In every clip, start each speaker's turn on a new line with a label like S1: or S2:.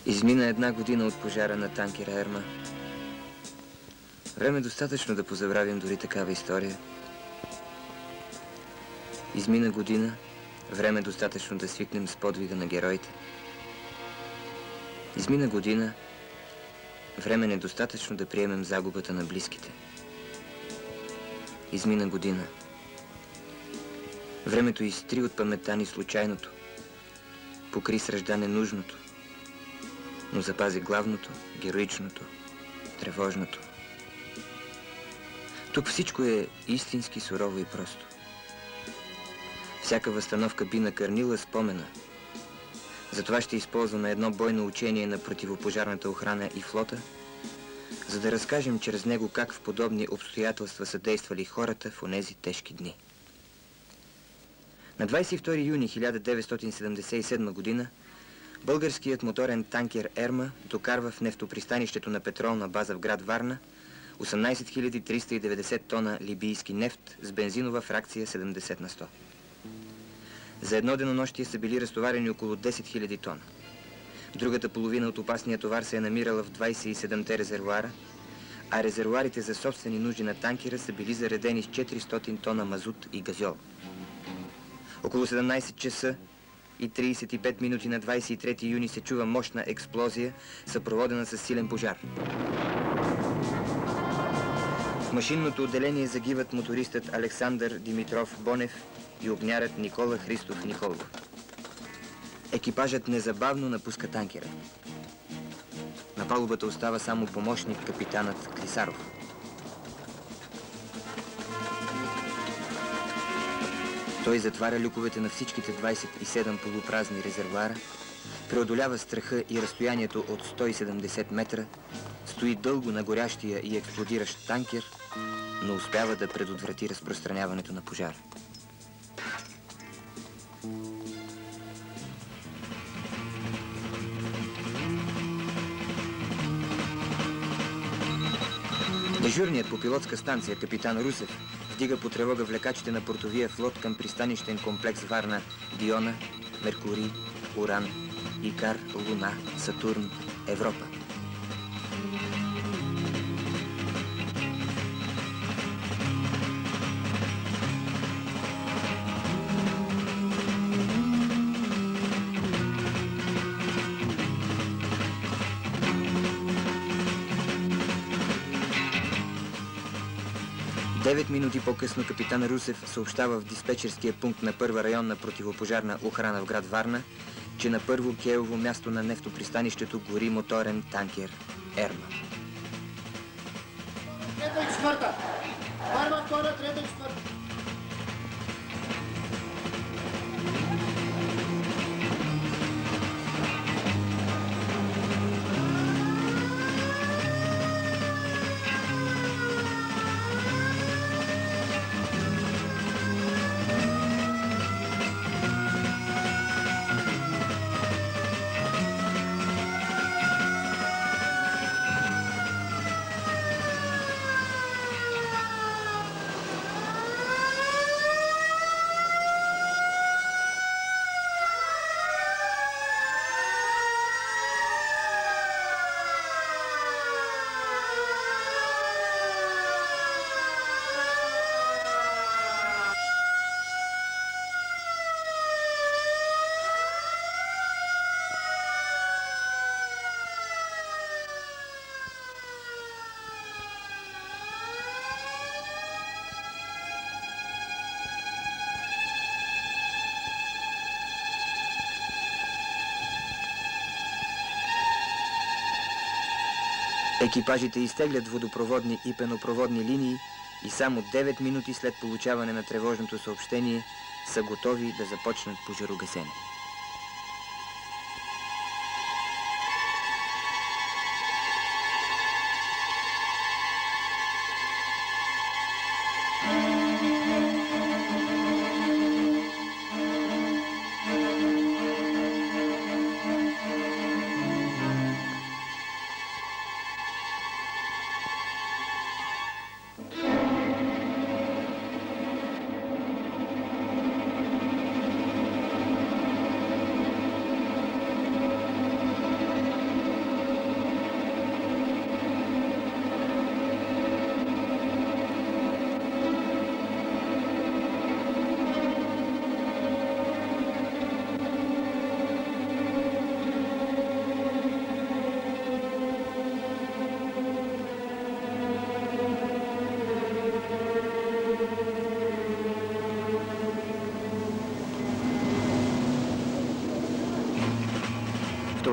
S1: Измина една година от пожара на танкера Ерма. Време достатъчно да позабравим дори такава история. Измина година, време достатъчно да свикнем с подвига на героите. Измина година, време недостатъчно да приемем загубата на близките. Измина година. Времето изтри от паметта ни случайното, покри с ръжда ненужното, но запази главното, героичното, тревожното. Тук всичко е истински сурово и просто. Всяка възстановка би накърнила спомена. Затова ще използваме едно бойно учение на противопожарната охрана и флота, за да разкажем чрез него как в подобни обстоятелства са действали хората в онези тежки дни. На 22 юни 1977 година българският моторен танкер Ерма докарва в нефтопристанището на петролна база в град Варна 18 390 тона либийски нефт с бензинова фракция 70 на 100. За едно денонощие са били разтоварени около 10 000 тона. Другата половина от опасния товар се е намирала в 27-те резервуара, а резервуарите за собствени нужди на танкера са били заредени с 400 тона мазут и газьол. Около 17 часа и 35 минути на 23 юни се чува мощна експлозия, съпроводена с силен пожар. В машинното отделение загиват мотористът Александър Димитров Бонев и огнярът Никола Христов Николов. Екипажът незабавно напуска танкера. На палубата остава само помощник капитанът Клисаров. Той затваря люковете на всичките 27 полупразни резервуара, преодолява страха и разстоянието от 170 метра, стои дълго на горящия и експлодиращ танкер, но успява да предотврати разпространяването на пожара. Дежурният по пилотска станция капитан Русев вдига по тревога влекачите на портовия флот към пристанищен комплекс Варна, Диона, Меркурий, Уран, Икар, Луна, Сатурн, Европа. Девет минути по-късно капитан Русев съобщава в диспетчерския пункт на първа районна противопожарна охрана в град Варна, че на първо кейово място на нефтопристанището гори моторен танкер Ерма.
S2: Трета и четвърта! Първа, втора, трета и четвърта!
S1: Екипажите изтеглят водопроводни и пенопроводни линии и само 9 минути след получаване на тревожното съобщение са готови да започнат пожарогасене.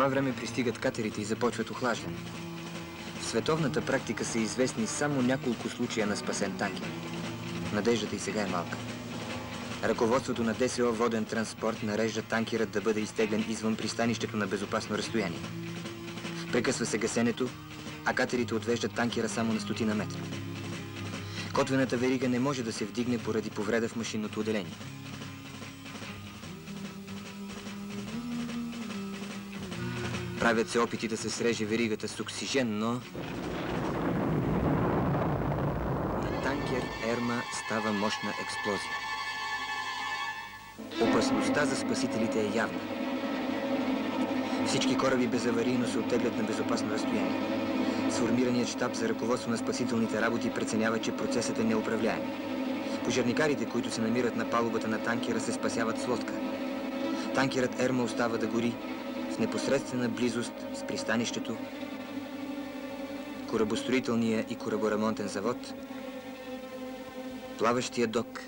S1: това време пристигат катерите и започват охлаждане. В световната практика са известни само няколко случая на спасен танкер. Надеждата и сега е малка. Ръководството на ДСО воден транспорт нарежда танкерът да бъде изтеглен извън пристанището на безопасно разстояние. Прекъсва се гасенето, а катерите отвеждат танкера само на 100 метра. Котвената верига не може да се вдигне поради повреда в машинното отделение. Правят се опити да се среже веригата с оксижен, но на танкер Ерма става мощна експлозия. Опасността за спасителите е явна. Всички кораби безаварийно се оттеглят на безопасно разстояние. Сформираният щаб за ръководство на спасителните работи преценява, че процесът е неуправляем. Пожарникарите, които се намират на палубата на танкера, се спасяват с лодка. Танкерът Ерма остава да гори в непосредствена близост с пристанището, корабостроителния и кораборемонтен завод, плаващия док,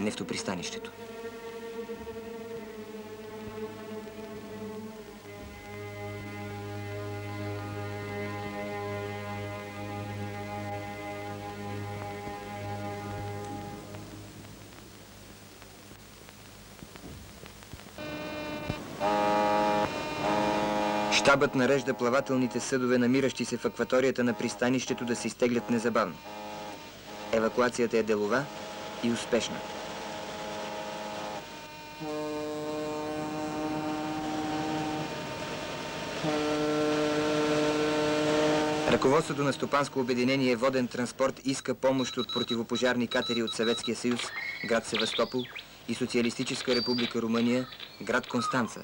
S1: нефтопристанището. Щабът нарежда плавателните съдове, намиращи се в акваторията на пристанището, да се изтеглят незабавно. Евакуацията е делова и успешна. Ръководството на стопанско обединение Воден транспорт иска помощ от противопожарни катери от Съветския съюз, град Севастопол, и Социалистическа република Румъния, град Констанца.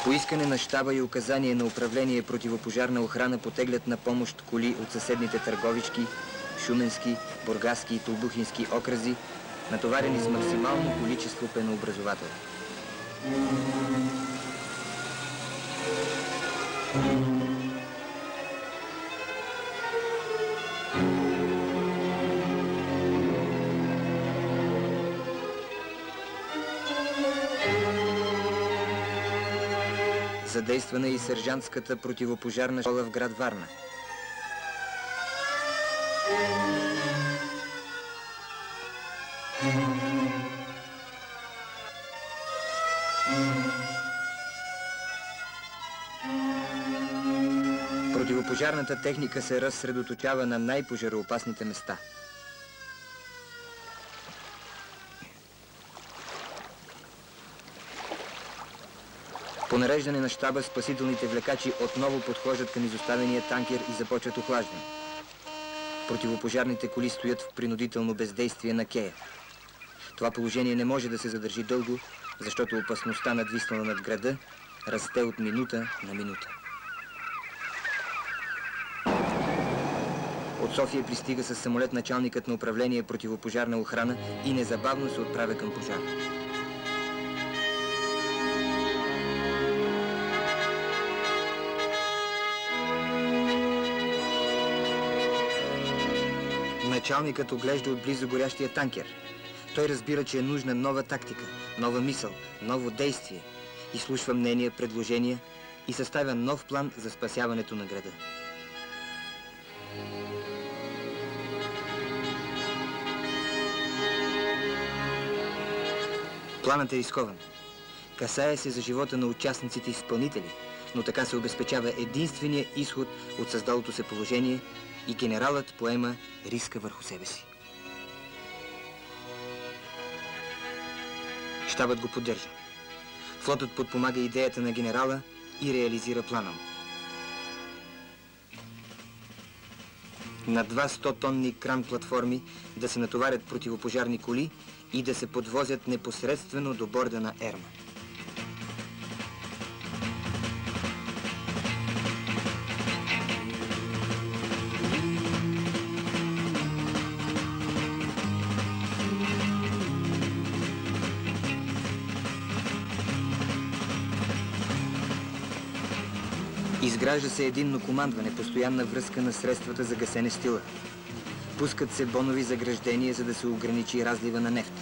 S1: По искане на щаба и указание на управление противопожарна охрана потеглят на помощ коли от съседните Търговички, Шуменски, Бургаски и Толбухински окръзи, натоварени с максимално количество пенообразовател. Задействана е и сержантската противопожарна школа в град Варна. Противопожарната техника се разсредоточава на най-пожароопасните места. По нареждане на щаба, спасителните влекачи отново подхождат към изоставения танкер и започват охлаждане. Противопожарните коли стоят в принудително бездействие на кея. Това положение не може да се задържи дълго, защото опасността, надвиснала над града, расте от минута на минута. От София пристига със самолет началникът на управление противопожарна охрана и незабавно се отправя към пожара. Началникът оглежда отблизо горящия танкер. Той разбира, че е нужна нова тактика, нова мисъл, ново действие. Изслушва мнения, предложения и съставя нов план за спасяването на града. Планът е рискован. Касае се за живота на участниците и изпълнители, но така се обезпечава единствения изход от създалото се положение и генералът поема риска върху себе си. Щабът го поддържа. Флотът подпомага идеята на генерала и реализира плана му. На 200-тонни кран-платформи да се натоварят противопожарни коли и да се подвозят непосредствено до борда на Ерма. Изгражда се единно командване, постоянна връзка на средствата за гасене стила. Пускат се бонови заграждения, за да се ограничи разлива на нефт.